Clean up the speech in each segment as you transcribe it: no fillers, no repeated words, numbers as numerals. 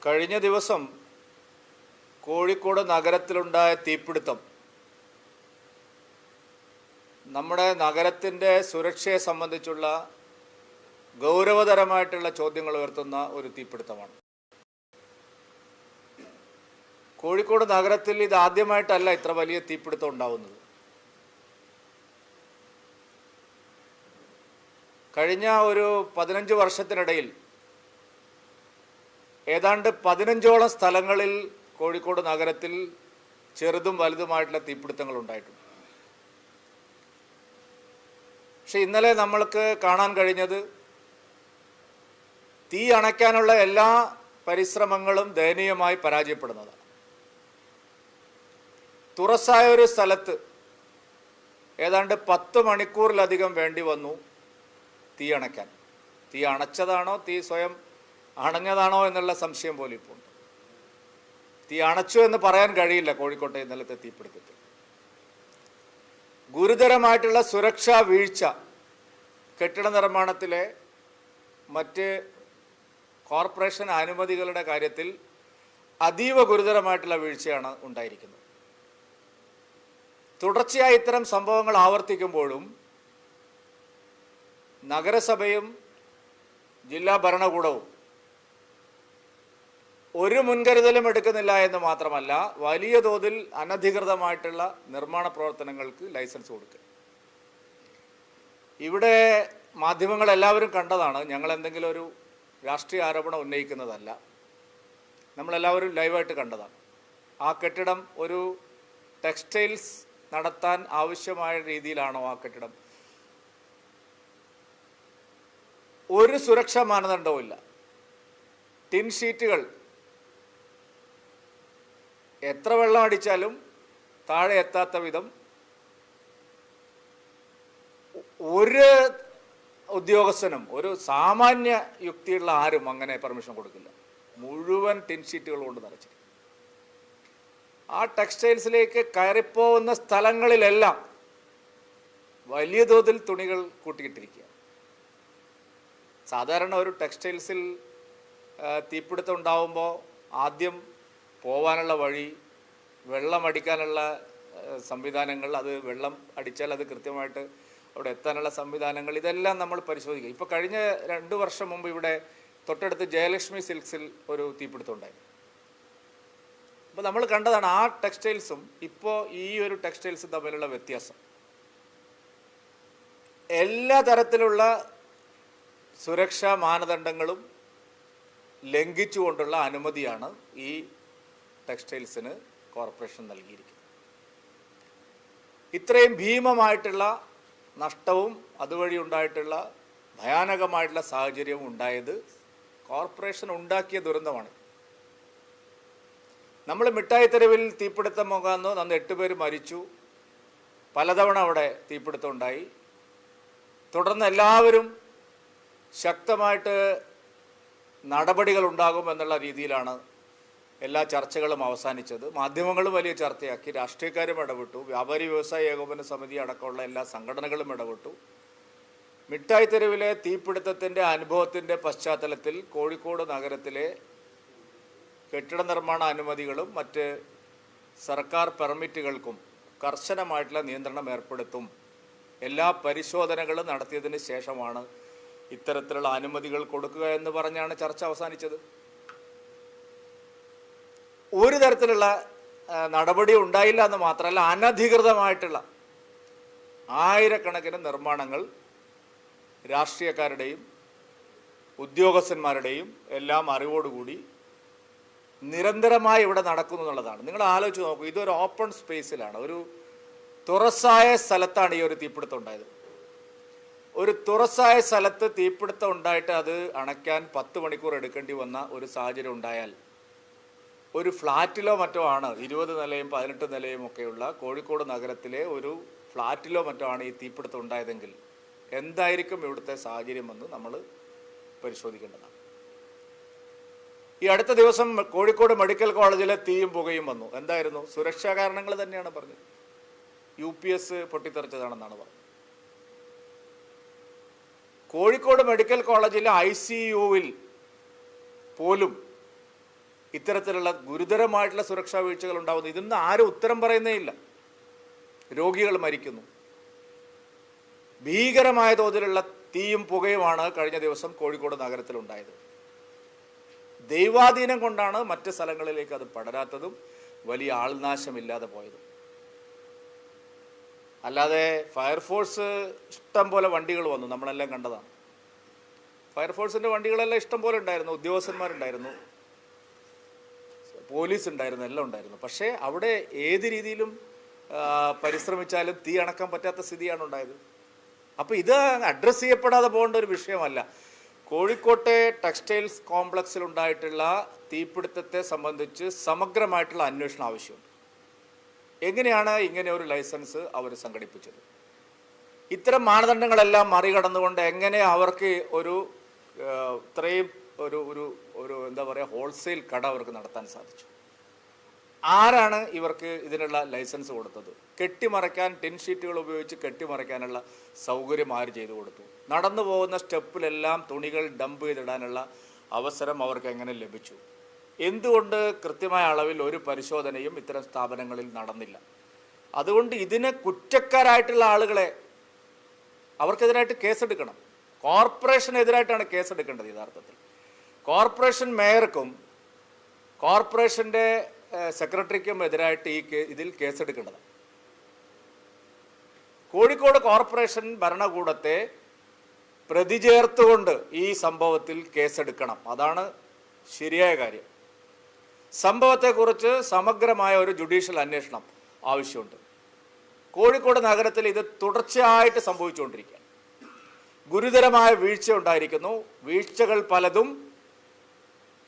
കഴിഞ്ഞ ദിവസം കോഴിക്കോട് നഗരത്തിലുണ്ടായ തീപിടുത്തം നമ്മുടെ നഗരത്തിൻ്റെ സുരക്ഷയെ സംബന്ധിച്ചുള്ള ഗൗരവതരമായിട്ടുള്ള ചോദ്യങ്ങൾ ഉയർത്തുന്ന ഒരു തീപിടുത്തമാണ്. കോഴിക്കോട് നഗരത്തിൽ ഇതാദ്യമായിട്ടല്ല ഇത്ര വലിയ തീപിടുത്തം ഉണ്ടാവുന്നത്. കഴിഞ്ഞ ഒരു 15 വർഷത്തിനിടയിൽ ഏതാണ്ട് 15ഓളം സ്ഥലങ്ങളിൽ കോഴിക്കോട് നഗരത്തിൽ ചെറുതും വലുതുമായിട്ടുള്ള തീപിടുത്തങ്ങൾ ഉണ്ടായിട്ടുണ്ട്. പക്ഷെ ഇന്നലെ നമ്മൾക്ക് കാണാൻ കഴിഞ്ഞത് തീ അണയ്ക്കാനുള്ള എല്ലാ പരിശ്രമങ്ങളും ദയനീയമായി പരാജയപ്പെടുന്നതാണ്. തുറസായ ഒരു സ്ഥലത്ത് ഏതാണ്ട് 10 മണിക്കൂറിലധികം വേണ്ടി വന്നു തീ അണയ്ക്കാൻ. തീ അണച്ചതാണോ തീ സ്വയം അണഞ്ഞതാണോ എന്നുള്ള സംശയം പോലും ഇപ്പോൾ ഉണ്ട്. തീ അണച്ചു എന്ന് പറയാൻ കഴിയില്ല. കോഴിക്കോട്ടെ ഇന്നലത്തെ തീപിടുത്തത്തിൽ ഗുരുതരമായിട്ടുള്ള സുരക്ഷാ വീഴ്ച കെട്ടിട നിർമ്മാണത്തിലെ മറ്റ് കോർപ്പറേഷൻ അനുമതികളുടെ കാര്യത്തിൽ അതീവ ഗുരുതരമായിട്ടുള്ള വീഴ്ചയാണ് ഉണ്ടായിരിക്കുന്നത്. തുടർച്ചയായി ഇത്തരം സംഭവങ്ങൾ ആവർത്തിക്കുമ്പോഴും നഗരസഭയും ജില്ലാ ഭരണകൂടവും ഒരു മുൻകരുതലും എടുക്കുന്നില്ല എന്ന് മാത്രമല്ല, വലിയ തോതിൽ അനധികൃതമായിട്ടുള്ള നിർമ്മാണ പ്രവർത്തനങ്ങൾക്ക് ലൈസൻസ് കൊടുക്കുക. ഇവിടെ മാധ്യമങ്ങളെല്ലാവരും കണ്ടതാണ്. ഞങ്ങൾ എന്തെങ്കിലും ഒരു രാഷ്ട്രീയ ആരോപണം ഉന്നയിക്കുന്നതല്ല. നമ്മളെല്ലാവരും ലൈവായിട്ട് കണ്ടതാണ്. ആ കെട്ടിടം ഒരു ടെക്സ്റ്റൈൽസ് നടത്താൻ ആവശ്യമായ രീതിയിലാണോ ആ കെട്ടിടം? ഒരു സുരക്ഷാ മാനദണ്ഡവും ഇല്ല. ടിൻ ഷീറ്റുകൾ എത്ര വെള്ളം അടിച്ചാലും താഴെ എത്താത്ത വിധം ഒരു ഉദ്യോഗസ്ഥനും ഒരു സാമാന്യ യുക്തിയുള്ള ആരും അങ്ങനെ പെർമിഷൻ കൊടുക്കില്ല. മുഴുവൻ ടിൻ ഷീറ്റുകൾ കൊണ്ട് നിറച്ചിരിക്കും. ആ ടെക്സ്റ്റൈൽസിലേക്ക് കയറിപ്പോകുന്ന സ്ഥലങ്ങളിലെല്ലാം വലിയ തോതിൽ തുണികൾ കൂട്ടിയിട്ടിരിക്കുക. സാധാരണ ഒരു ടെക്സ്റ്റൈൽസിൽ തീപിടുത്തം ഉണ്ടാവുമ്പോൾ ആദ്യം പോവാനുള്ള വഴി, വെള്ളം അടിക്കാനുള്ള സംവിധാനങ്ങൾ, അത് വെള്ളം അടിച്ചാൽ അത് കൃത്യമായിട്ട് അവിടെ എത്താനുള്ള സംവിധാനങ്ങൾ, ഇതെല്ലാം നമ്മൾ പരിശോധിക്കുക. ഇപ്പോൾ കഴിഞ്ഞ 2 വർഷം മുമ്പ് ഇവിടെ തൊട്ടടുത്ത് ജയലക്ഷ്മി സിൽക്സിൽ ഒരു തീപിടുത്തം ഉണ്ടായി. അപ്പോൾ നമ്മൾ കണ്ടതാണ് ആ ടെക്സ്റ്റൈൽസും ഇപ്പോൾ ഈ ഒരു ടെക്സ്റ്റൈൽസും തമ്മിലുള്ള വ്യത്യാസം. എല്ലാ തരത്തിലുള്ള സുരക്ഷാ മാനദണ്ഡങ്ങളും ലംഘിച്ചുകൊണ്ടുള്ള അനുമതിയാണ് ഈ ടെക്സ്റ്റൈൽസിന് കോർപ്പറേഷൻ നൽകിയിരിക്കുന്നത്. ഇത്രയും ഭീമമായിട്ടുള്ള നഷ്ടവും അതുവഴി ഉണ്ടായിട്ടുള്ള ഭയാനകമായിട്ടുള്ള സാഹചര്യവും ഉണ്ടായത് കോർപ്പറേഷൻ ഉണ്ടാക്കിയ ദുരന്തമാണ്. നമ്മൾ മിഠായി തെരുവിൽ തീപിടുത്തം മുഖാന്ന് അന്ന് 8 പേര് മരിച്ചു. പലതവണ അവിടെ തീപിടുത്തം ഉണ്ടായി. തുടർന്ന് എല്ലാവരും ശക്തമായിട്ട് നടപടികൾ ഉണ്ടാകും എന്നുള്ള രീതിയിലാണ് എല്ലാ ചർച്ചകളും അവസാനിച്ചത്. മാധ്യമങ്ങളും വലിയ ചർച്ചയാക്കി, രാഷ്ട്രീയക്കാരും ഇടപെട്ടു, വ്യാപാരി വ്യവസായ ഏകോപന സമിതി അടക്കമുള്ള എല്ലാ സംഘടനകളും ഇടപെട്ടു. മിഠായി തെരുവിലെ തീപിടുത്തത്തിൻ്റെ അനുഭവത്തിൻ്റെ പശ്ചാത്തലത്തിൽ കോഴിക്കോട് നഗരത്തിലെ കെട്ടിട നിർമ്മാണ അനുമതികളും മറ്റ് സർക്കാർ പെർമിറ്റുകൾക്കും കർശനമായിട്ടുള്ള നിയന്ത്രണം ഏർപ്പെടുത്തും. എല്ലാ പരിശോധനകളും നടത്തിയതിന് ശേഷമാണ് ഇത്തരത്തിലുള്ള അനുമതികൾ കൊടുക്കുക എന്ന് പറഞ്ഞാണ് ചർച്ച അവസാനിച്ചത്. ഒരു തരത്തിലുള്ള നടപടി ഉണ്ടായില്ല എന്ന് മാത്രമല്ല, അനധികൃതമായിട്ടുള്ള ആയിരക്കണക്കിന് നിർമ്മാണങ്ങൾ രാഷ്ട്രീയക്കാരുടെയും ഉദ്യോഗസ്ഥന്മാരുടെയും എല്ലാം അറിവോടുകൂടി നിരന്തരമായി ഇവിടെ നടക്കുന്നു എന്നുള്ളതാണ്. നിങ്ങൾ ആലോചിച്ച് നോക്കൂ, ഇതൊരു ഓപ്പൺ സ്പേസിലാണ്, ഒരു തുറസായ സ്ഥലത്താണ് ഈ ഒരു തീപിടുത്തം ഉണ്ടായത്. ഒരു തുറസായ സ്ഥലത്ത് തീപിടുത്തം ഉണ്ടായിട്ട് അത് അണയ്ക്കാൻ 10 മണിക്കൂർ എടുക്കേണ്ടി വന്ന ഒരു സാഹചര്യം ഉണ്ടായാൽ, ഒരു ഫ്ലാറ്റിലോ മറ്റോ ആണ് 20 നിലയും 18 നിലയും ഒക്കെയുള്ള കോഴിക്കോട് നഗരത്തിലെ ഒരു ഫ്ലാറ്റിലോ മറ്റോ ആണ് ഈ തീപിടുത്തം ഉണ്ടായതെങ്കിൽ എന്തായിരിക്കും ഇവിടുത്തെ സാഹചര്യമെന്ന് നമ്മൾ പരിശോധിക്കേണ്ടതാണ്. ഈ അടുത്ത ദിവസം കോഴിക്കോട് മെഡിക്കൽ കോളേജിലെ തീയും പുകയും വന്നു. എന്തായിരുന്നു? സുരക്ഷാ കാരണങ്ങൾ തന്നെയാണ് പറഞ്ഞത്. UPS പൊട്ടിത്തെറിച്ചതാണെന്നാണ് പറഞ്ഞത്. കോഴിക്കോട് മെഡിക്കൽ കോളേജിലെ ICUവിൽ പോലും ഇത്തരത്തിലുള്ള ഗുരുതരമായിട്ടുള്ള സുരക്ഷാ വീഴ്ചകൾ ഉണ്ടാകുന്നു. ഇതൊന്നും ആരും ഉത്തരം പറയുന്നേ ഇല്ല. രോഗികൾ മരിക്കുന്നു. ഭീകരമായ തോതിലുള്ള തീയും പുകയുമാണ് കഴിഞ്ഞ ദിവസം കോഴിക്കോട് നഗരത്തിലുണ്ടായത്. ദൈവാധീനം കൊണ്ടാണ് മറ്റ് സ്ഥലങ്ങളിലേക്ക് അത് പടരാത്തതും വലിയ ആൾനാശമില്ലാതെ പോയതും. അല്ലാതെ ഫയർഫോഴ്സ് ഇഷ്ടം പോലെ വണ്ടികൾ വന്നു, നമ്മളെല്ലാം കണ്ടതാണ്. ഫയർഫോഴ്സിൻ്റെ വണ്ടികളെല്ലാം ഇഷ്ടം പോലെ ഉണ്ടായിരുന്നു, ഉദ്യോഗസ്ഥന്മാരുണ്ടായിരുന്നു, പോലീസ് ഉണ്ടായിരുന്നു, എല്ലാം ഉണ്ടായിരുന്നു. പക്ഷേ അവിടെ ഏത് രീതിയിലും പരിശ്രമിച്ചാലും തീ അണക്കാൻ പറ്റാത്ത സ്ഥിതിയാണ് ഉണ്ടായത്. അപ്പോൾ ഇത് അഡ്രസ്സ് ചെയ്യപ്പെടാതെ പോകേണ്ട ഒരു വിഷയമല്ല. കോഴിക്കോട്ടെ ടെക്സ്റ്റൈൽസ് കോംപ്ലക്സിലുണ്ടായിട്ടുള്ള തീപിടുത്തത്തെ സംബന്ധിച്ച് സമഗ്രമായിട്ടുള്ള അന്വേഷണം ആവശ്യമുണ്ട്. എങ്ങനെയാണ് ഇങ്ങനെ ഒരു ലൈസൻസ് അവർ സംഘടിപ്പിച്ചത്? ഇത്തരം മാനദണ്ഡങ്ങളെല്ലാം മറികടന്നുകൊണ്ട് എങ്ങനെ അവർക്ക് ഒരു ഇത്രയും ഒരു ഒരു ഒരു എന്താ പറയുക ഹോൾസെയിൽ കട അവർക്ക് നടത്താൻ സാധിച്ചു? ആരാണ് ഇവർക്ക് ഇതിനുള്ള ലൈസൻസ് കൊടുത്തത്? കെട്ടിമറയ്ക്കാൻ ടിൻ ഷീറ്റുകൾ ഉപയോഗിച്ച് കെട്ടിമറയ്ക്കാനുള്ള സൗകര്യം ആര് ചെയ്തു കൊടുത്തു? നടന്നു പോകുന്ന സ്റ്റെപ്പിലെല്ലാം തുണികൾ ഡംപ് ചെയ്തിടാനുള്ള അവസരം അവർക്ക് എങ്ങനെ ലഭിച്ചു? എന്തുകൊണ്ട് കൃത്യമായ അളവിൽ ഒരു പരിശോധനയും ഇത്തരം സ്ഥാപനങ്ങളിൽ നടന്നില്ല? അതുകൊണ്ട് ഇതിന് കുറ്റക്കാരായിട്ടുള്ള ആളുകളെ അവർക്കെതിരായിട്ട് കേസെടുക്കണം. കോർപ്പറേഷനെതിരായിട്ടാണ് കേസെടുക്കേണ്ടത്. യഥാർത്ഥത്തിൽ കോർപ്പറേഷൻ മേയർക്കും കോർപ്പറേഷൻ്റെ സെക്രട്ടറിക്കും എതിരായിട്ട് ഇതിൽ കേസെടുക്കേണ്ടതാണ്. കോഴിക്കോട് കോർപ്പറേഷൻ ഭരണകൂടത്തെ പ്രതി ചേർത്തുകൊണ്ട് ഈ സംഭവത്തിൽ കേസെടുക്കണം. അതാണ് ശരിയായ കാര്യം. സംഭവത്തെക്കുറിച്ച് സമഗ്രമായ ഒരു ജുഡീഷ്യൽ അന്വേഷണം ആവശ്യമുണ്ട്. കോഴിക്കോട് നഗരത്തിൽ ഇത് തുടർച്ചയായിട്ട് സംഭവിച്ചുകൊണ്ടിരിക്കുക. ഗുരുതരമായ വീഴ്ച ഉണ്ടായിരിക്കുന്നു. വീഴ്ചകൾ പലതും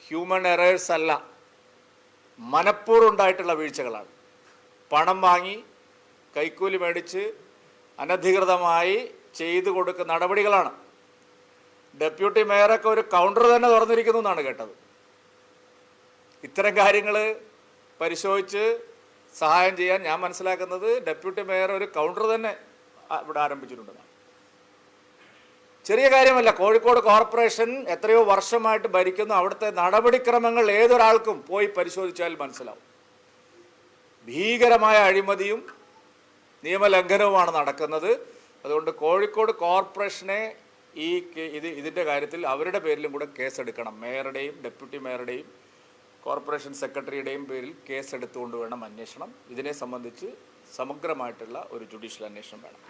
ഹ്യൂമൻ എറേഴ്സ് അല്ല, മനഃപൂർവ്വം ഉണ്ടായിട്ടുള്ള വീഴ്ചകളാണ്. പണം വാങ്ങി കൈക്കൂലി മേടിച്ച് അനധികൃതമായി ചെയ്തു കൊടുക്കുന്ന നടപടികളാണ്. ഡെപ്യൂട്ടി മേയറൊക്കെ ഒരു കൗണ്ടർ തന്നെ തുറന്നിരിക്കുന്നു എന്നാണ് കേട്ടത്. ഇത്തരം കാര്യങ്ങൾ പരിശോധിച്ച് സഹായം ചെയ്യാൻ ഞാൻ മനസ്സിലാക്കുന്നത് ഡെപ്യൂട്ടി മേയർ ഒരു കൗണ്ടർ തന്നെ ഇവിടെ ആരംഭിച്ചിട്ടുണ്ടെന്നാണ്. ചെറിയ കാര്യമല്ല. കോഴിക്കോട് കോർപ്പറേഷൻ എത്രയോ വർഷമായിട്ട് ഭരിക്കുന്നു. അവിടുത്തെ നടപടിക്രമങ്ങൾ ഏതൊരാൾക്കും പോയി പരിശോധിച്ചാൽ മനസ്സിലാവും. ഭീകരമായ അഴിമതിയും നിയമലംഘനവുമാണ് നടക്കുന്നത്. അതുകൊണ്ട് കോഴിക്കോട് കോർപ്പറേഷനെ ഇതിൻ്റെ കാര്യത്തിൽ അവരുടെ പേരിലും കൂടെ കേസെടുക്കണം. മേയറുടെയും ഡെപ്യൂട്ടി മേയറുടെയും കോർപ്പറേഷൻ സെക്രട്ടറിയുടെയും പേരിൽ കേസെടുത്തുകൊണ്ട് വേണം അന്വേഷണം. ഇതിനെ സംബന്ധിച്ച് സമഗ്രമായിട്ടുള്ള ഒരു ജുഡീഷ്യൽ അന്വേഷണം വേണം.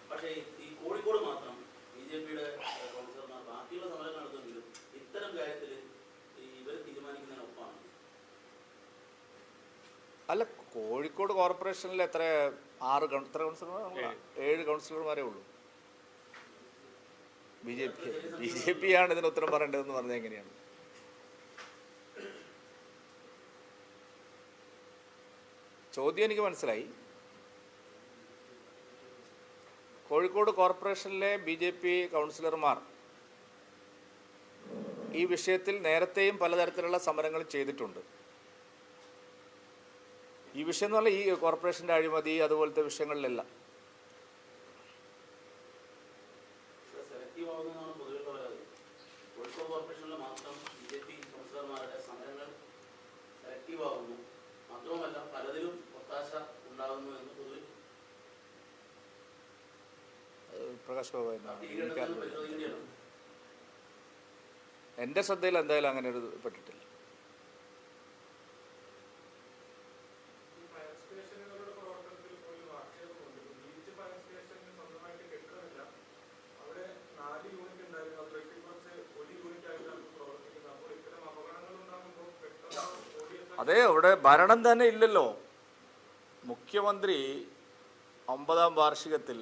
പക്ഷേ ഈ കോഴിക്കോട് മാത്രം ബിജെപിയുടെ കൗൺസിലർമാർ ബാക്കിയുള്ള സമരം നടത്തുമെങ്കിലും ഇത്തരം കാര്യത്തിൽ ഇവർ തീരുമാനിക്കുന്നതിനൊപ്പമാണ്. അല്ല, കോഴിക്കോട് കോർപ്പറേഷനിൽ എത്ര കൗൺസിലർമാർ? 7 കൗൺസിലർമാരേ ഉള്ളൂ. ബി ജെ പി ആണ് ഇതിന് ഉത്തരം പറയേണ്ടതെന്ന് പറഞ്ഞാൽ എങ്ങനെയാണ്? ചോദ്യം എനിക്ക് മനസ്സിലായി. കോഴിക്കോട് കോർപ്പറേഷനിലെ BJP കൗൺസിലർമാർ ഈ വിഷയത്തിൽ നേരത്തെയും പലതരത്തിലുള്ള സമരങ്ങൾ ചെയ്തിട്ടുണ്ട്. ഈ വിഷയം എന്ന് പറഞ്ഞാൽ ഈ കോർപ്പറേഷൻ്റെ അഴിമതി അതുപോലത്തെ വിഷയങ്ങളിലെല്ലാം പ്രകാശ് ബാബു എൻ്റെ ശ്രദ്ധയിൽ എന്തായാലും അങ്ങനെ ഒരു പെട്ടിട്ടില്ല. അതെ, ഇവിടെ ഭരണം തന്നെ ഇല്ലല്ലോ. മുഖ്യമന്ത്രി 9ാം വാർഷികത്തിൽ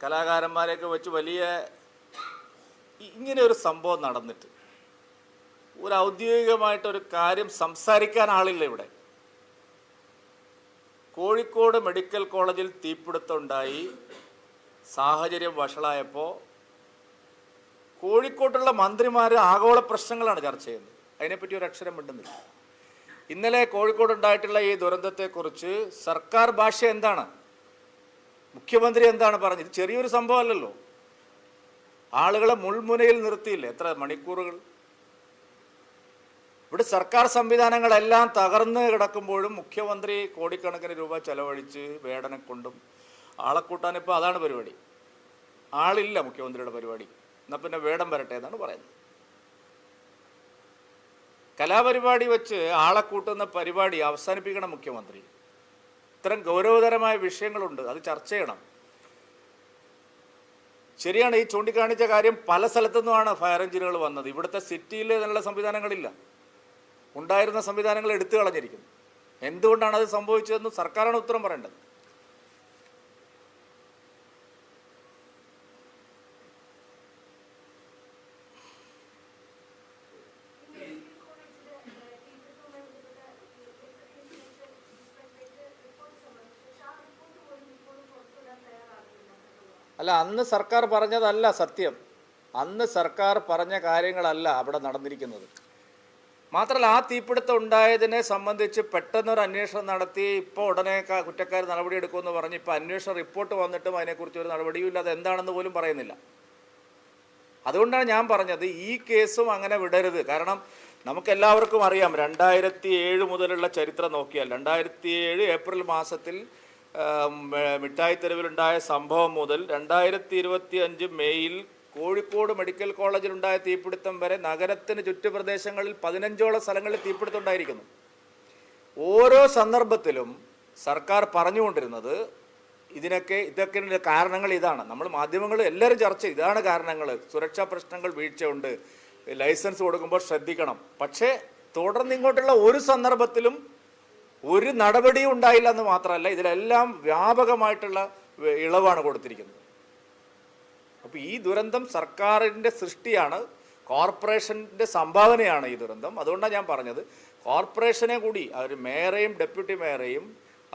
കലാകാരന്മാരെയൊക്കെ വെച്ച് വലിയ ഇങ്ങനെ ഒരു സംഭവം നടന്നിട്ട് ഒരു ഔദ്യോഗികമായിട്ടൊരു കാര്യം സംസാരിക്കാൻ ആളില്ല ഇവിടെ. കോഴിക്കോട് മെഡിക്കൽ കോളേജിൽ തീപിടുത്തമുണ്ടായി, സാഹചര്യം വഷളായപ്പോൾ കോഴിക്കോട്ടുള്ള മന്ത്രിമാർ ആഗോള പ്രശ്നങ്ങളാണ് ചർച്ച ചെയ്യുന്നത്. അതിനെപ്പറ്റി ഒരു അക്ഷരം മിണ്ടുന്നില്ല. ഇന്നലെ കോഴിക്കോട് ഉണ്ടായിട്ടുള്ള ഈ ദുരന്തത്തെക്കുറിച്ച് സർക്കാർ ഭാഷ എന്താണ്, മുഖ്യമന്ത്രി എന്താണ് പറഞ്ഞത്? ഇത് ചെറിയൊരു സംഭവമല്ലല്ലോ. ആളുകളെ മുൾമുനയിൽ നിർത്തിയില്ലേ എത്ര മണിക്കൂറുകൾ. ഇവിടെ സർക്കാർ സംവിധാനങ്ങളെല്ലാം തകർന്ന് കിടക്കുമ്പോഴും മുഖ്യമന്ത്രി കോടിക്കണക്കിന് രൂപ ചെലവഴിച്ച് വേടനെ കൊണ്ടും ആളെ കൂട്ടാൻ ഇപ്പോൾ അതാണ് പരിപാടി. ആളില്ല മുഖ്യമന്ത്രിയുടെ പരിപാടി, എന്നാൽ പിന്നെ വേടം വരട്ടെ എന്നാണ് പറയുന്നത്. കലാപരിപാടി വെച്ച് ആളെ കൂട്ടുന്ന പരിപാടി അവസാനിപ്പിക്കണം മുഖ്യമന്ത്രി. ഇത്തരം ഗൗരവതരമായ വിഷയങ്ങളുണ്ട്, അത് ചർച്ച ചെയ്യണം. ശരിയാണ്, ഈ ചൂണ്ടിക്കാണിച്ച കാര്യം പല സ്ഥലത്തുനിന്നുമാണ് ഫയർ എഞ്ചിനുകൾ വന്നത്. ഇവിടുത്തെ സിറ്റിയിൽ നല്ല സംവിധാനങ്ങളില്ല, ഉണ്ടായിരുന്ന സംവിധാനങ്ങൾ എടുത്തു കളഞ്ഞിരിക്കുന്നു. എന്തുകൊണ്ടാണ് അത് സംഭവിച്ചതെന്ന് സർക്കാരാണ് ഉത്തരം പറയേണ്ടത്. അല്ല, അന്ന് സർക്കാർ പറഞ്ഞതല്ല സത്യം. അന്ന് സർക്കാർ പറഞ്ഞ കാര്യങ്ങളല്ല അവിടെ നടന്നിരിക്കുന്നത്. മാത്രമല്ല, ആ തീപിടുത്തം ഉണ്ടായതിനെ സംബന്ധിച്ച് പെട്ടെന്നൊരു അന്വേഷണം നടത്തി ഇപ്പോൾ ഉടനെ കുറ്റക്കാർ നടപടിയെടുക്കുമെന്ന് പറഞ്ഞ് ഇപ്പോൾ അന്വേഷണ റിപ്പോർട്ട് വന്നിട്ടും അതിനെക്കുറിച്ച് ഒരു നടപടിയും ഇല്ല. അത് എന്താണെന്ന് പോലും പറയുന്നില്ല. അതുകൊണ്ടാണ് ഞാൻ പറഞ്ഞത് ഈ കേസും അങ്ങനെ വിടരുത്. കാരണം നമുക്കെല്ലാവർക്കും അറിയാം, 2007 മുതലുള്ള ചരിത്രം നോക്കിയാൽ 2007 ഏപ്രിൽ മാസത്തിൽ മിഠായി തെരുവിലുണ്ടായ സംഭവം മുതൽ 2025 മെയ്യിൽ കോഴിക്കോട് മെഡിക്കൽ കോളേജിലുണ്ടായ തീപിടുത്തം വരെ നഗരത്തിന് ചുറ്റുപ്രദേശങ്ങളിൽ 15ഓളം സ്ഥലങ്ങളിൽ തീപിടുത്തം ഉണ്ടായിരിക്കുന്നു. ഓരോ സന്ദർഭത്തിലും സർക്കാർ പറഞ്ഞുകൊണ്ടിരുന്നത് ഇതൊക്കെ കാരണങ്ങൾ ഇതാണ്. നമ്മൾ മാധ്യമങ്ങൾ എല്ലാവരും ചർച്ച ചെയ്യും, ഇതാണ് കാരണങ്ങൾ, സുരക്ഷാ പ്രശ്നങ്ങൾ, വീഴ്ചയുണ്ട്, ലൈസൻസ് കൊടുക്കുമ്പോൾ ശ്രദ്ധിക്കണം. പക്ഷേ തുടർന്ന് ഇങ്ങോട്ടുള്ള ഒരു സന്ദർഭത്തിലും ഒരു നടപടിയും ഉണ്ടായില്ല എന്ന് മാത്രമല്ല, ഇതിലെല്ലാം വ്യാപകമായിട്ടുള്ള ഇളവാണ് കൊടുത്തിരിക്കുന്നത്. അപ്പോൾ ഈ ദുരന്തം സർക്കാരിൻ്റെ സൃഷ്ടിയാണ്, കോർപ്പറേഷൻ്റെ സംഭാവനയാണ് ഈ ദുരന്തം. അതുകൊണ്ടാണ് ഞാൻ പറഞ്ഞത് കോർപ്പറേഷനെ കൂടി, അവർ മേയറേയും ഡെപ്യൂട്ടി മേയറേയും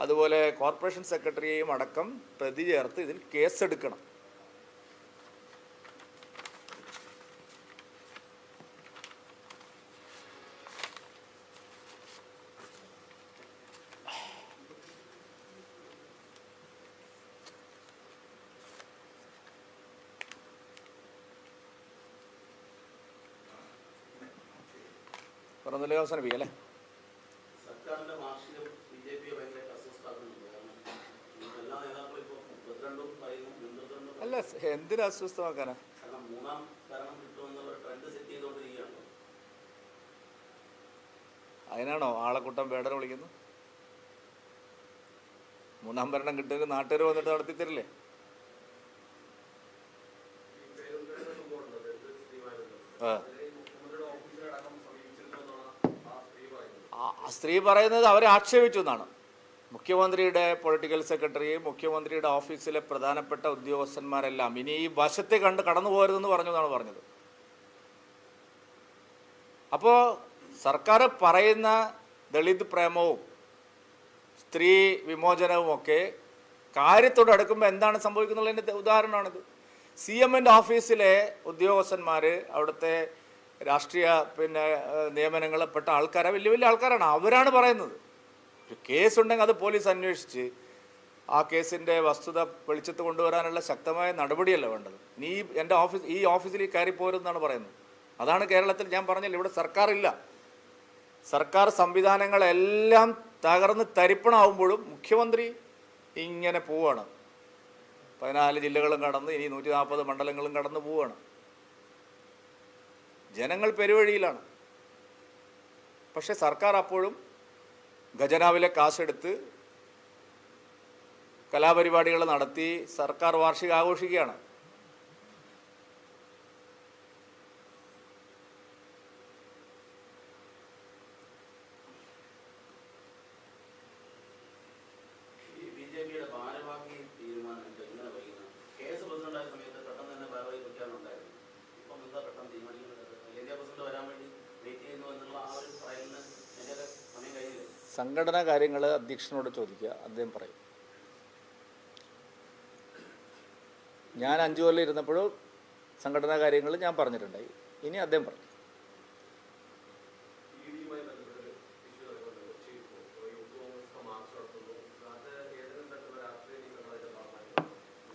അതുപോലെ കോർപ്പറേഷൻ സെക്രട്ടറിയെയും അടക്കം പ്രതി ചേർത്ത് ഇതിൽ കേസെടുക്കണം. പറഞ്ഞില്ലേ, അവസാനിപ്പിക്കാം അല്ലേ? സർക്കാരിന്റെ വാർഷികം ബിജെപിയെ ഭയങ്കര അസ്വസ്ഥമാക്കുന്നുണ്ട്. കാരണം എല്ലാ നേതാക്കളും ഇപ്പോൾ പ്രസിഡന്റും പറയുന്നു, മുൻ അല്ല, എന്തിനു അസ്വസ്ഥമാക്കാനാ? കാരണം മൂന്നാം ഭരണം കിട്ടുമെന്നുള്ള ട്രെൻഡ് സെറ്റ് ചെയ്തുകൊണ്ടിരിക്കുകയാണല്ലോ. അതിനാണോ ആളെക്കൂട്ടം വേടനെ വിളിക്കുന്നത്? മൂന്നാം ഭരണം കിട്ടുമെങ്കിൽ നാട്ടുകാർ വന്നിട്ട് നടത്തി തരില്ലേ? ആ സ്ത്രീ പറയുന്നത് അവരെ ആക്ഷേപിച്ചു എന്നാണ്. മുഖ്യമന്ത്രിയുടെ പൊളിറ്റിക്കൽ സെക്രട്ടറി, മുഖ്യമന്ത്രിയുടെ ഓഫീസിലെ പ്രധാനപ്പെട്ട ഉദ്യോഗസ്ഥന്മാരെല്ലാം ഇനി ഈ വശത്തെ കടന്നു പോകരുതെന്ന് പറഞ്ഞു എന്നാണ് പറഞ്ഞത്. അപ്പോൾ സർക്കാർ പറയുന്ന ദളിത് പ്രേമവും സ്ത്രീ വിമോചനവും ഒക്കെ കാര്യത്തോട് അടുക്കുമ്പോൾ എന്താണ് സംഭവിക്കുന്നുള്ളതിൻ്റെ ഉദാഹരണമാണിത്. CMൻ്റെ ഓഫീസിലെ ഉദ്യോഗസ്ഥന്മാർ, അവിടുത്തെ രാഷ്ട്രീയ നിയമനങ്ങളിൽപ്പെട്ട ആൾക്കാരാണ്, വലിയ വലിയ ആൾക്കാരാണ്. അവരാണ് പറയുന്നത് ഒരു കേസുണ്ടെങ്കിൽ അത് പോലീസ് അന്വേഷിച്ച് ആ കേസിൻ്റെ വസ്തുത വെളിച്ചത്ത് കൊണ്ടുവരാനുള്ള ശക്തമായ നടപടിയല്ല വേണ്ടത്. നീ എൻ്റെ ഈ ഓഫീസിൽ കയറി പോരുമെന്നാണ് പറയുന്നത്. അതാണ് കേരളത്തിൽ ഞാൻ പറഞ്ഞില്ല, ഇവിടെ സർക്കാരില്ല. സർക്കാർ സംവിധാനങ്ങളെല്ലാം തകർന്ന് തരിപ്പണമാവുമ്പോഴും മുഖ്യമന്ത്രി ഇങ്ങനെ പോവുകയാണ്. 14 ജില്ലകളും കടന്ന് ഇനി 140 മണ്ഡലങ്ങളും കടന്നു പോവുകയാണ്. ജനങ്ങൾ പെരുവഴിയിലാണ്. പക്ഷെ സർക്കാർ അപ്പോഴും ഖജനാവിലെ കാശെടുത്ത് കലാപരിപാടികൾ നടത്തി സർക്കാർ വാർഷികം ആഘോഷിക്കുകയാണ്. ബിജെപിയുടെ ഭാരവാഹി തീരുമാനം ഇങ്ങനെ വൈകുന്നത് കേസ് പ്രസിഡന്റായ സമയത്ത് പെട്ടെന്ന് തന്നെ ഭാരവാഹി പ്രഖ്യാപനം ഉണ്ടായിരുന്നു. ഇപ്പം എന്താ പെട്ടെന്ന് തീരുമാനിക്കുന്നത്? ഏരിയ പ്രസിഡന്റ് വരാൻ വേണ്ടി വെയിറ്റ് ചെയ്യുന്നു എന്നുള്ള ആ ഒരു പറയുന്ന അതിൻ്റെ സമയം കഴിഞ്ഞില്ലേ? സംഘടനാ കാര്യങ്ങൾ അധ്യക്ഷനോട് ചോദിക്കുക, അദ്ദേഹം പറയും. ഞാൻ 5 കൊല്ലം ഇരുന്നപ്പോഴും സംഘടനാ കാര്യങ്ങൾ ഞാൻ പറഞ്ഞിട്ടുണ്ടായി, ഇനി അദ്ദേഹം പറയും.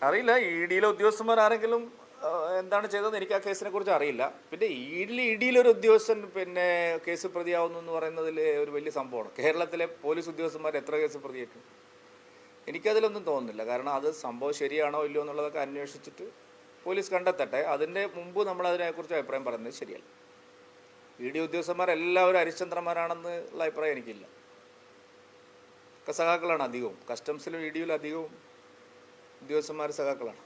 അറിയില്ല, ഇ ഡിയിലെ ഉദ്യോഗസ്ഥന്മാർ ആരെങ്കിലും എന്താണ് ചെയ്തതെന്ന് എനിക്ക് ആ കേസിനെ കുറിച്ച് അറിയില്ല. പിന്നെ ഇഡിയിലൊരു ഉദ്യോഗസ്ഥൻ പിന്നെ കേസ് പ്രതിയാവുന്നു എന്ന് പറയുന്നതിൽ ഒരു വലിയ സംഭവമാണ്. കേരളത്തിലെ പോലീസ് ഉദ്യോഗസ്ഥന്മാർ എത്ര കേസ് പ്രതിയേക്കും? എനിക്കതിലൊന്നും തോന്നുന്നില്ല. കാരണം അത് സംഭവം ശരിയാണോ ഇല്ലയോ എന്നുള്ളതൊക്കെ അന്വേഷിച്ചിട്ട് പോലീസ് കണ്ടെത്തട്ടെ. അതിൻ്റെ മുമ്പ് നമ്മൾ അതിനെക്കുറിച്ച് അഭിപ്രായം പറയുന്നത് ശരിയല്ല. ഇ ഡി ഉദ്യോഗസ്ഥന്മാരെല്ലാവരും ഹരിശ്ചന്ദ്രന്മാരാണെന്ന് ഉള്ള അഭിപ്രായം എനിക്കില്ല. ഒക്കെ സഖാക്കളാണ് അധികവും. കസ്റ്റംസിലും ഇ ഡിയിലും അധികവും ഉദ്യോഗസ്ഥന്മാർ സഖാക്കളാണ്.